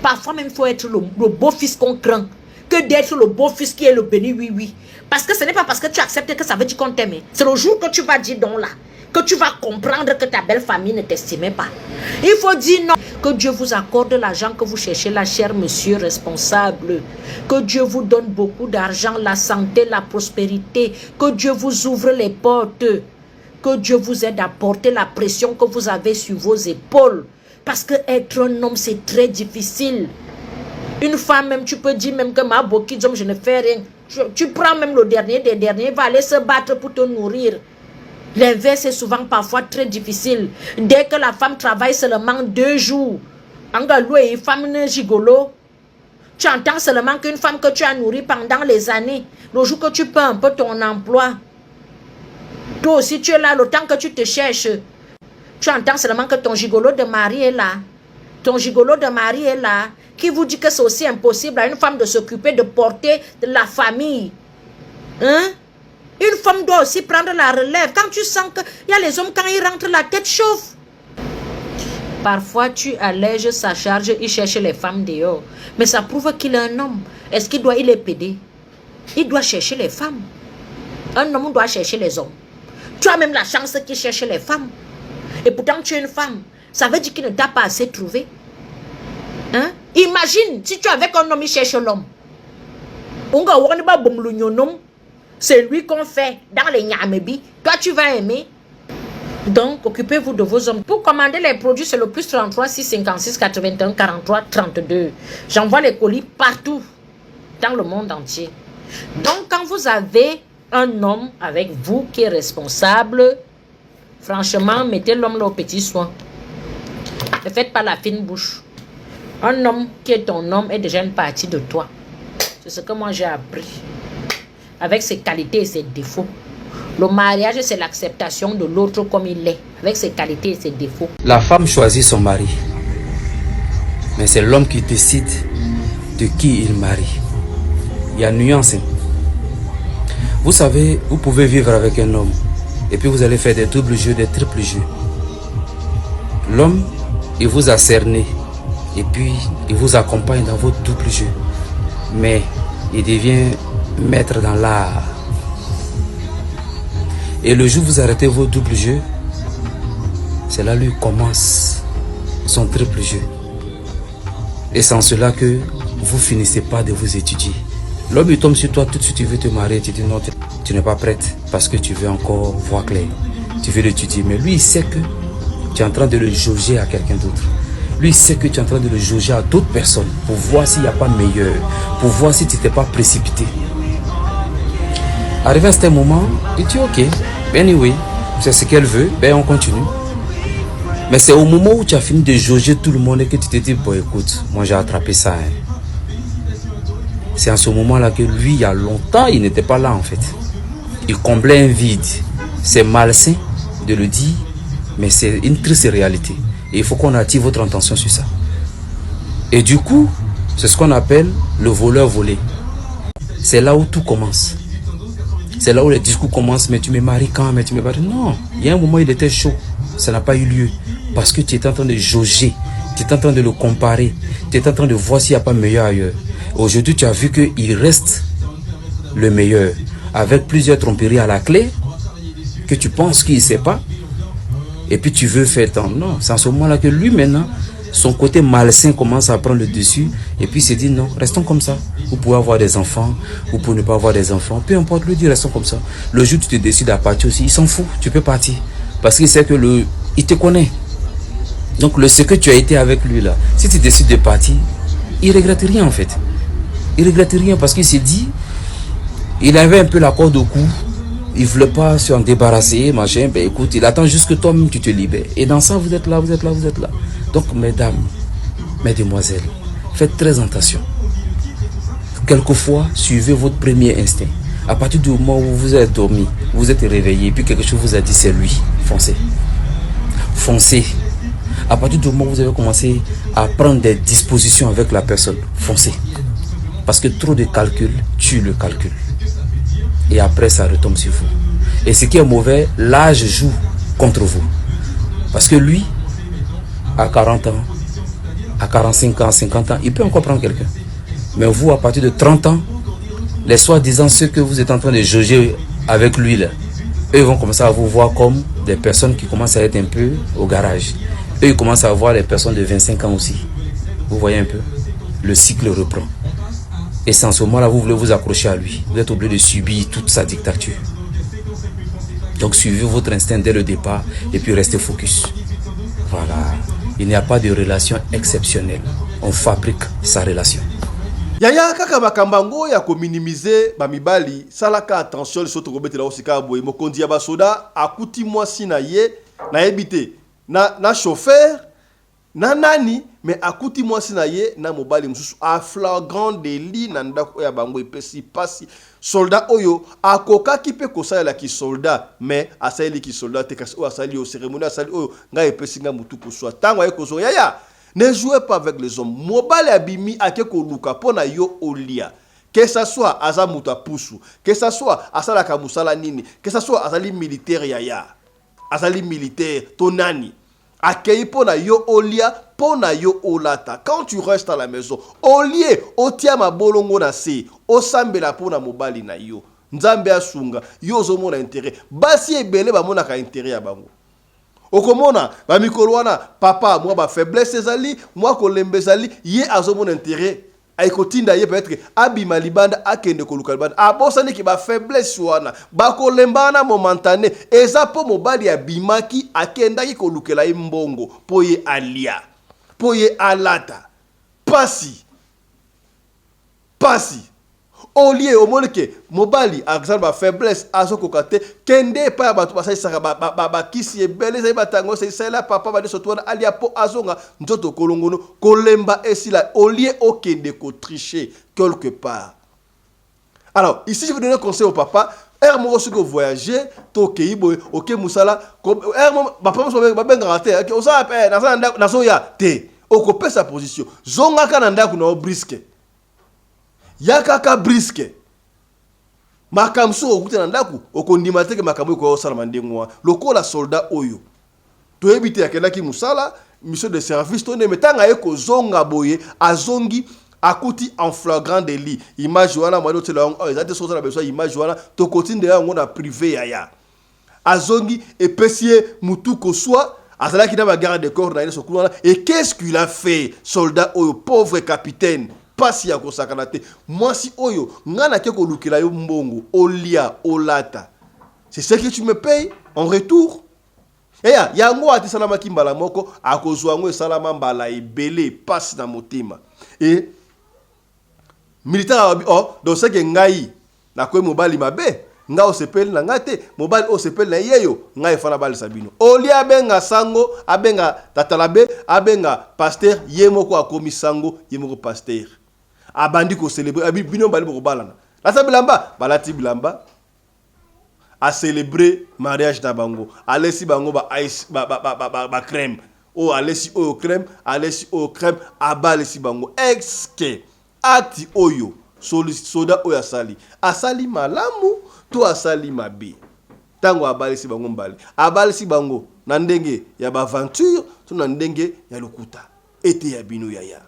Parfois même, il faut être le beau-fils qu'on craint que d'être le beau-fils qui est le béni, oui, oui. Parce que ce n'est pas parce que tu acceptes que ça veut dire qu'on t'aime. C'est le jour que tu vas dire non là, que tu vas comprendre que ta belle famille ne t'estimait pas. Il faut dire non. Que Dieu vous accorde l'argent que vous cherchez, la cher monsieur responsable. Que Dieu vous donne beaucoup d'argent, la santé, la prospérité. Que Dieu vous ouvre les portes. Que Dieu vous aide à porter la pression que vous avez sur vos épaules. Parce que être un homme, c'est très difficile. Une femme, même, tu peux dire même que ma boquille, je ne fais rien. Tu prends même le dernier des derniers, va aller se battre pour te nourrir. L'inverse est souvent parfois très difficile. Dès que la femme travaille seulement 2 jours, une femme gigolo, tu entends seulement qu'une femme que tu as nourrie pendant les années, le jour que tu perds un peu ton emploi, toi aussi tu es là, le temps que tu te cherches, tu entends seulement que ton gigolo de mari est là. Ton gigolo de mari est là, qui vous dit que c'est aussi impossible à une femme de s'occuper, de porter de la famille. Hein? Une femme doit aussi prendre la relève. Quand tu sens qu'il y a les hommes, quand ils rentrent, la tête chauffe. Parfois, tu allèges sa charge, il cherche les femmes dehors. Mais ça prouve qu'il est un homme. Est-ce qu'il doit les péder? Il doit chercher les femmes. Un homme doit chercher les hommes. Tu as même la chance qu'il cherche les femmes. Et pourtant, tu es une femme. Ça veut dire qu'il ne t'a pas assez trouvé. Hein? Imagine, si tu es avec un homme, il cherche l'homme. C'est lui qu'on fait dans les Nyamebi. Toi, tu vas aimer. Donc, occupez-vous de vos hommes. Pour commander les produits, c'est le plus 33 656 81 43 32. J'envoie les colis partout dans le monde entier. Donc, quand vous avez un homme avec vous qui est responsable, franchement, mettez l'homme là au petit soin. Ne faites pas la fine bouche. Un homme qui est ton homme est déjà une partie de toi. C'est ce que moi j'ai appris. Avec ses qualités et ses défauts. Le mariage, c'est l'acceptation de l'autre comme il est, avec ses qualités et ses défauts. La femme choisit son mari, mais c'est l'homme qui décide de qui il marie. Il y a nuance. Vous savez, vous pouvez vivre avec un homme, et puis vous allez faire des doubles jeux, des triples jeux. L'homme, il vous a cerné, et puis il vous accompagne dans vos doubles jeux. Mais il devient maître dans l'art. Et le jour où vous arrêtez vos doubles jeux, c'est là lui commence son triple jeu. Et c'est en cela que vous finissez pas de vous étudier. L'homme il tombe sur toi tout de suite, il veut te marier, tu dis non, tu n'es pas prête parce que tu veux encore voir clair. Tu veux l'étudier, mais lui il sait que tu es en train de le jauger à quelqu'un d'autre. Lui il sait que tu es en train de le jauger à d'autres personnes pour voir s'il n'y a pas meilleur, pour voir si tu n'étais pas précipité. Arrivé à ce moment, il dit ok, anyway, c'est ce qu'elle veut, ben on continue. Mais c'est au moment où tu as fini de jauger tout le monde et que tu te dis bon écoute, moi j'ai attrapé ça. C'est en ce moment-là que lui, il y a longtemps, il n'était pas là en fait. Il comblait un vide. C'est malsain de le dire, mais c'est une triste réalité. Et il faut qu'on attire votre attention sur ça. Et du coup, c'est ce qu'on appelle le voleur volé. C'est là où tout commence. C'est là où les discours commencent. Mais tu me maries quand? Mais tu me maries... Non, il y a un moment il était chaud. Ça n'a pas eu lieu. Parce que tu étais en train de jauger. Tu étais en train de le comparer. Tu étais en train de voir s'il n'y a pas meilleur ailleurs. Aujourd'hui, tu as vu qu'il reste le meilleur. Avec plusieurs tromperies à la clé, que tu penses qu'il ne sait pas. Et puis tu veux faire tant. Non, c'est en ce moment-là que lui maintenant, son côté malsain commence à prendre le dessus. Et puis il se dit non, restons comme ça. Vous pouvez avoir des enfants, vous pouvez ne pas avoir des enfants. Peu importe, lui dit restons comme ça. Le jour où tu te décides à partir aussi, il s'en fout, tu peux partir. Parce qu'il sait que il te connaît. Donc ce que tu as été avec lui là, si tu décides de partir, il ne regrette rien en fait. Il ne regrette rien parce qu'il s'est dit, il avait un peu la corde au cou. Il ne voulait pas s'en débarrasser, machin. Ben écoute, il attend juste que toi-même tu te libères. Et dans ça, vous êtes là, vous êtes là, vous êtes là. Donc, mesdames, mesdemoiselles, faites très attention. Quelquefois, suivez votre premier instinct. À partir du moment où vous êtes dormi, vous êtes réveillé, puis quelque chose vous a dit c'est lui, foncez. Foncez. À partir du moment où vous avez commencé à prendre des dispositions avec la personne, foncez. Parce que trop de calcul tue le calcul. Et après, ça retombe sur vous. Et ce qui est mauvais, l'âge joue contre vous. Parce que lui, à 40 ans, à 45 ans, 50 ans, il peut encore prendre quelqu'un. Mais vous, à partir de 30 ans, les soi-disant ceux que vous êtes en train de jauger avec lui, là, eux vont commencer à vous voir comme des personnes qui commencent à être un peu au garage. Eux, ils commencent à voir les personnes de 25 ans aussi. Vous voyez un peu? Le cycle reprend. Et c'est en ce moment-là, vous voulez vous accrocher à lui. Vous êtes obligé de subir toute sa dictature. Donc suivez votre instinct dès le départ et puis restez focus. Voilà. Il n'y a pas de relation exceptionnelle. On fabrique sa relation. Yaya kaka makambango ya ko minimiser ba mibali salaka attention les autres robetela osika boye mokonzi ya basoda akuti mwasi na ye na ebite na chauffeur na nani mais akuti mwasi na ye na mobali mususu a flagrant délit na ndako ya bango epesi pasi soldat oyo akoka kipe kosala ki soldat mais asali ki soldat te kasi o asali o cérémonie asali oyo nga epesi nga mutu koswa tango ye kozo yaya. Ne jouez pas avec les hommes. Mobile abimi ake koluka pona yo olia. Que ça soit aza muta pusu, que ça soit asala kamusala nini, que ça soit azali militaire yaya. Azali militaire tonani. Akei pona yo olia, pona yo olata. Quand tu restes à la maison, olie otia mabolongo na se, osambela pona mobali na yo. Nzambe asunga, yo zomo na intérêt. Basi ebele ba mona ka intérêt ya bango. Okomona ba mikolo wana papa moi ba faiblesse ezali moi kolembe ezali ye azomona intérêt aikotinda ye peut-être abima libanda akende koluka libanda abosani ki ba faiblesse wana ba kolembana momentané eza po mobali ya bimaki akenda ki kolukela ye mbongo po ye alia po ye alata pasi olie omonike mobali exemple ba faiblesse azokokate kende pa ba basai saka ba kisi ebele sai batango sai sala papa ba deso twana alia po azonga nzoto kolongono kolemba esila olie okende ko tricher quelque part. Alors ici je vais donner un conseil au papa. Ermo ce que voyager toke ibo OK musala ermo papa so ba benga te OK osa na so ya te okope sa position zonga kana ndako na briske yakaka briske makamso okute na ndaku okondima teke makambo ko osala mandengwa lokola soldat oyo to ebite yakendaki musala mission de service to ne metanga eko zonga boye azongi akuti en flagrant délit image wana mwado tela on ezate soza na besoin image wana to kotinde yango na privé yaya azongi epesie mutu ko soit azalaki na ba garde de corps na ile sokulana et qu'est-ce qu'il a fait soldat oyo pauvre capitaine pasi ya kosakana te mwasi oyo ngana ke kolukela yo mbongo olia olata c'est ce que tu me payes en retour eya yango ati salama kimbala moko akozwa ngo salama mbala ebele pasi na motema et militaire donc c'est que ngai na ko mobali mabe nga osepeli na ngate mobali osepeli na yeyo ngai fana bali sabino olia benga sango abenga tatalabe abenga pasteur yemoko akomi sango yemoko pasteur abandi ko célébrer bino bali ko balana la sabilamba balati bilamba a célébrer mariage na bango alesi bango ba ice ba crème o alesi oyo crème abalesi bango. Est-ce que acte oyo soda oyo asali malamu to asali mabe? Tango abalesi bango mbali, abalesi bango na ndenge ya baventure to na ndenge ya lokuta. Ete ya bino yaya,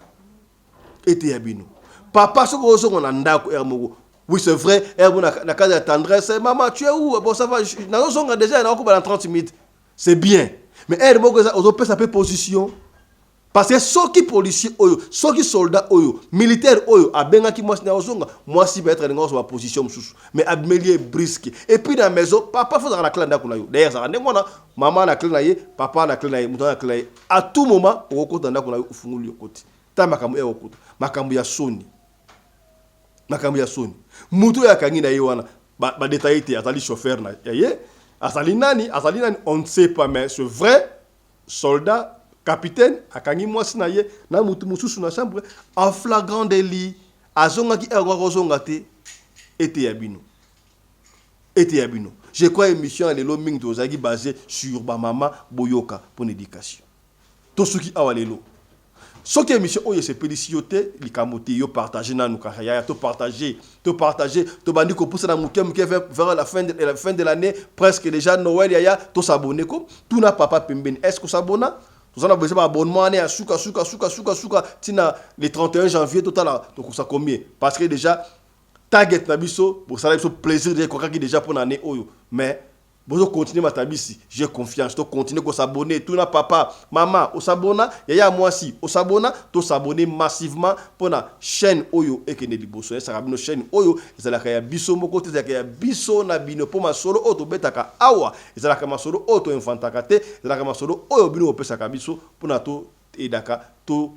ete ya bino papa soko ozo na ndako ermogo. Oui, c'est vrai, na casa de tendresse, maman tu es où? Bon ça va, na zonga déjà na ko dans 30 minutes. C'est bien. Mais ermogo ozo peut sa position. Parce que ceux qui policiers oyo, ceux qui soldats oyo, militaires oyo, abenga ki mwasi na ozonga, mwasi va être dans sa position mususu. Mais abmelier brisque. Et puis dans la maison, papa faut dans la clé ndako na yo. D'ailleurs ça ndenge wana, maman na clé na ye, papa na clé na ye, muto na clé na ye. À tout moment, okota ndako na yo ufunguli yokoti. Ta makambo ya okota. Makambo ya soni. Makambo ya soni. Muto ya kangi na ye wana, ba détaillé te atali chauffeur na ye. Asali nani, on ne sait pas, mais ce vrai soldat capitaine akangi mwasi na ye na mutu mususu na chambre en flagrant délit azonga ki erwa te ete ya bino. Je crois émission lelo ming tozaki basé sur ba mama boyoka pour l'éducation. To suki awalelo. Soki émission oyo se pélicioté likamote yo partager na nukaya to partager to bandi ko pousser na muke vers la fin de l'année presque déjà Noël yaya to s'abonner ko tout na papa pembeni. Est-ce que s'abonna? Nous avons besoin d'abonnement à Souka tina le 31 janvier total donc ça combien parce que déjà target nabiso pour ça plaisir de quoi qui déjà pour l'année oyo mais vous continuez ma tabisi j'ai confiance to continuer ko s'abonner tout na papa maman au s'abonna yaya moi si au s'abonna to s'abonner massivement pour la chaîne oyo et que ne liboso ça rabino chaîne oyo ezala ka ya biso moko te ezala ka ya biso na bino po masolo oto betaka awa ezala ka masolo oto infantaka te ezala ka masolo oyo bino opesa ka biso pona to edaka to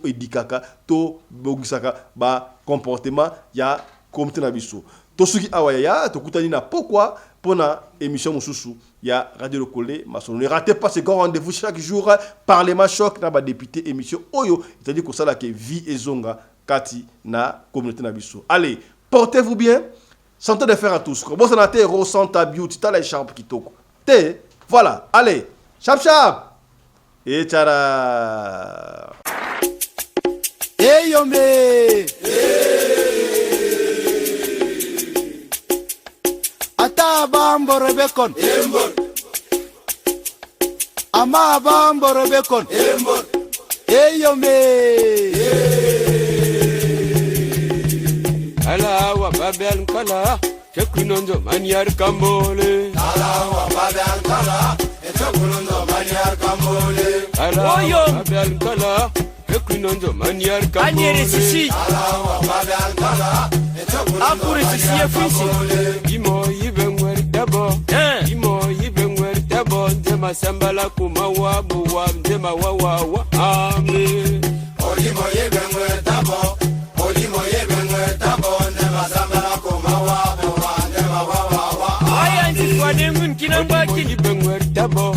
edikaka to bogisaka ba comportement ya comité na biso to suki awa ya to kutani na pourquoi pona émission mususu ya Radio Le Collé Masolo. Ne ratez pas ce grand rendez-vous chaque jour Parlement Choc na ba député émission oyo c'est-à-dire que ça là que vie et zonga kati na communauté na biso. Allez, portez-vous bien. Santé de faire à tous. Bon ça na te ressenta beauty ta la écharpe kitoko. Te voilà, allez. Chap. Et tchara. Hey yombe. Ata bambo rebekon ama bambo rebekon eyome ala wa babel kala chekunonzo maniar kambole ala wa babel kala chekunonzo maniar kambole ala wa babel kala chekunonzo maniar kambole anyere sisi ala wa babel kala apure sisi efisi imo ibengwer dabo imo ibengwer dabo ndema sambala kuma wabu wa ndema wa amen olimo ibengwer dabo ndema sambala kuma wabu wa ndema wa aya ndifwane mun kinamba ibengwer dabo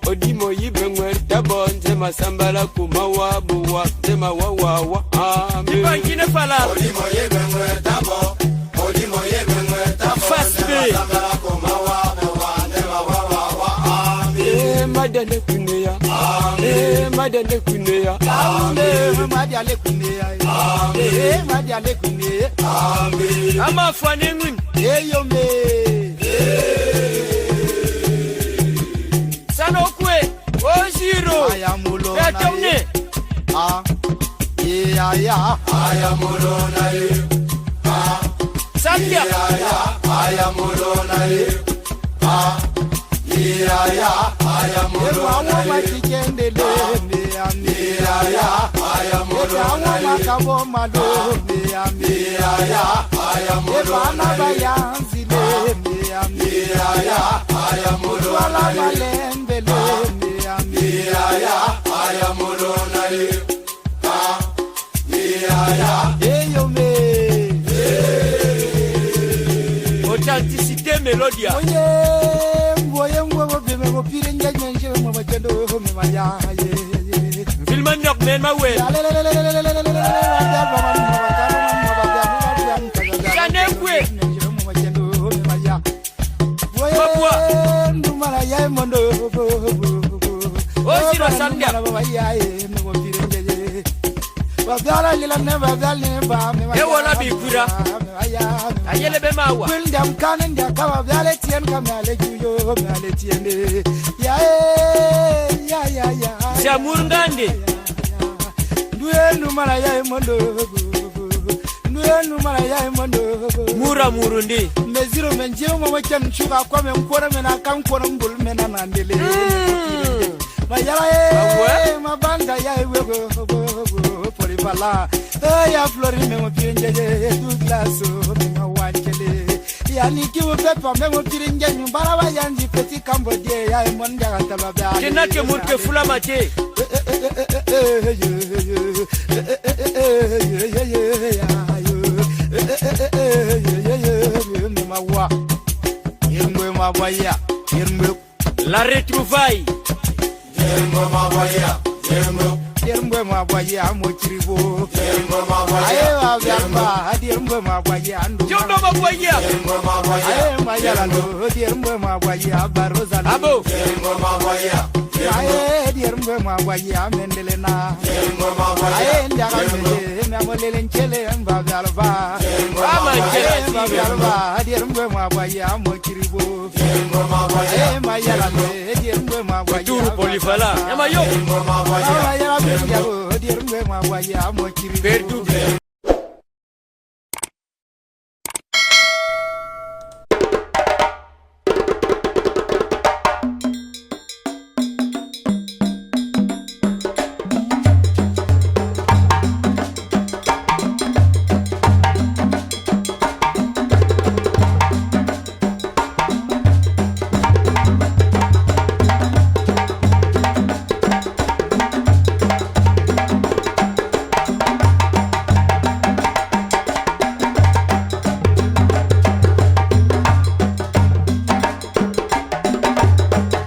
olimo ibengwer dabo ndema sambala kuma wabu wa ndema wa amen ibangine fala olimo ibengwer dabo madale kuneya madale kuneya madale kuneya madale kuneya ama fane ngun eyome sanokwe oziro ayamulo ya ayamulo na ye Sandia ayamulo na ye ya ayamulo na ye matikendele ya ayamulo na ye makabo malo ya ayamulo na ye ya ayamulo na ye ya ayamulo na ye authenticité mélodia Vilman yok men ma we Jane kwe Papua Osiro Sandia Ewana bikura ayele be mawa Wildam kanen dia kawa vyale tien kamale juyo male tiende ya Jamurngande Duenu mara ya mondo Duenu mara ya mondo Mura murundi Meziro menjeo mama chan shuka kwa mkora mena kan kora mbul mena nandele Mayala mabanda ya wego Polibala ya flori memo pienje du glaso memo wankele ya niki upepa memo piringe nyumbara wa yanji peti Cambodia ya monja gatababa Kenake murke fula mate Mawa Yermwe mabaya Yermwe La retrouvaille Yermwe mabaya Yermwe mabaya mochiribo Yermwe mabaya Aye vyamba Yermwe mabaya Yondo mabaya Aye mayala no Yermwe mabaya baroza Abo Yermwe mabaya Aye Yermwe mabaya mendelena Yermwe mabaya Aye ndaga mende Mamolele nchele mba vyalba Ama nchele vyalba Yermwe mabaya mochiribo Yermwe mabaya Aye mayala no Yermwe mabaya Turu polifala Yama yo Yermwe mabaya Ayala biyabo Yermwe mabaya mochiribo Perdu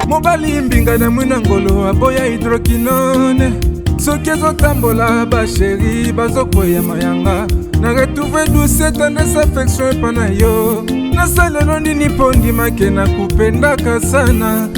mobali mbinga na mwina ngolo aboya hydroquinone soki ezotambola basheri bazokwea mayanga na retrouve douce tendresse affection epa na yo nasalelo nini mpo ndimake nakupendaka sana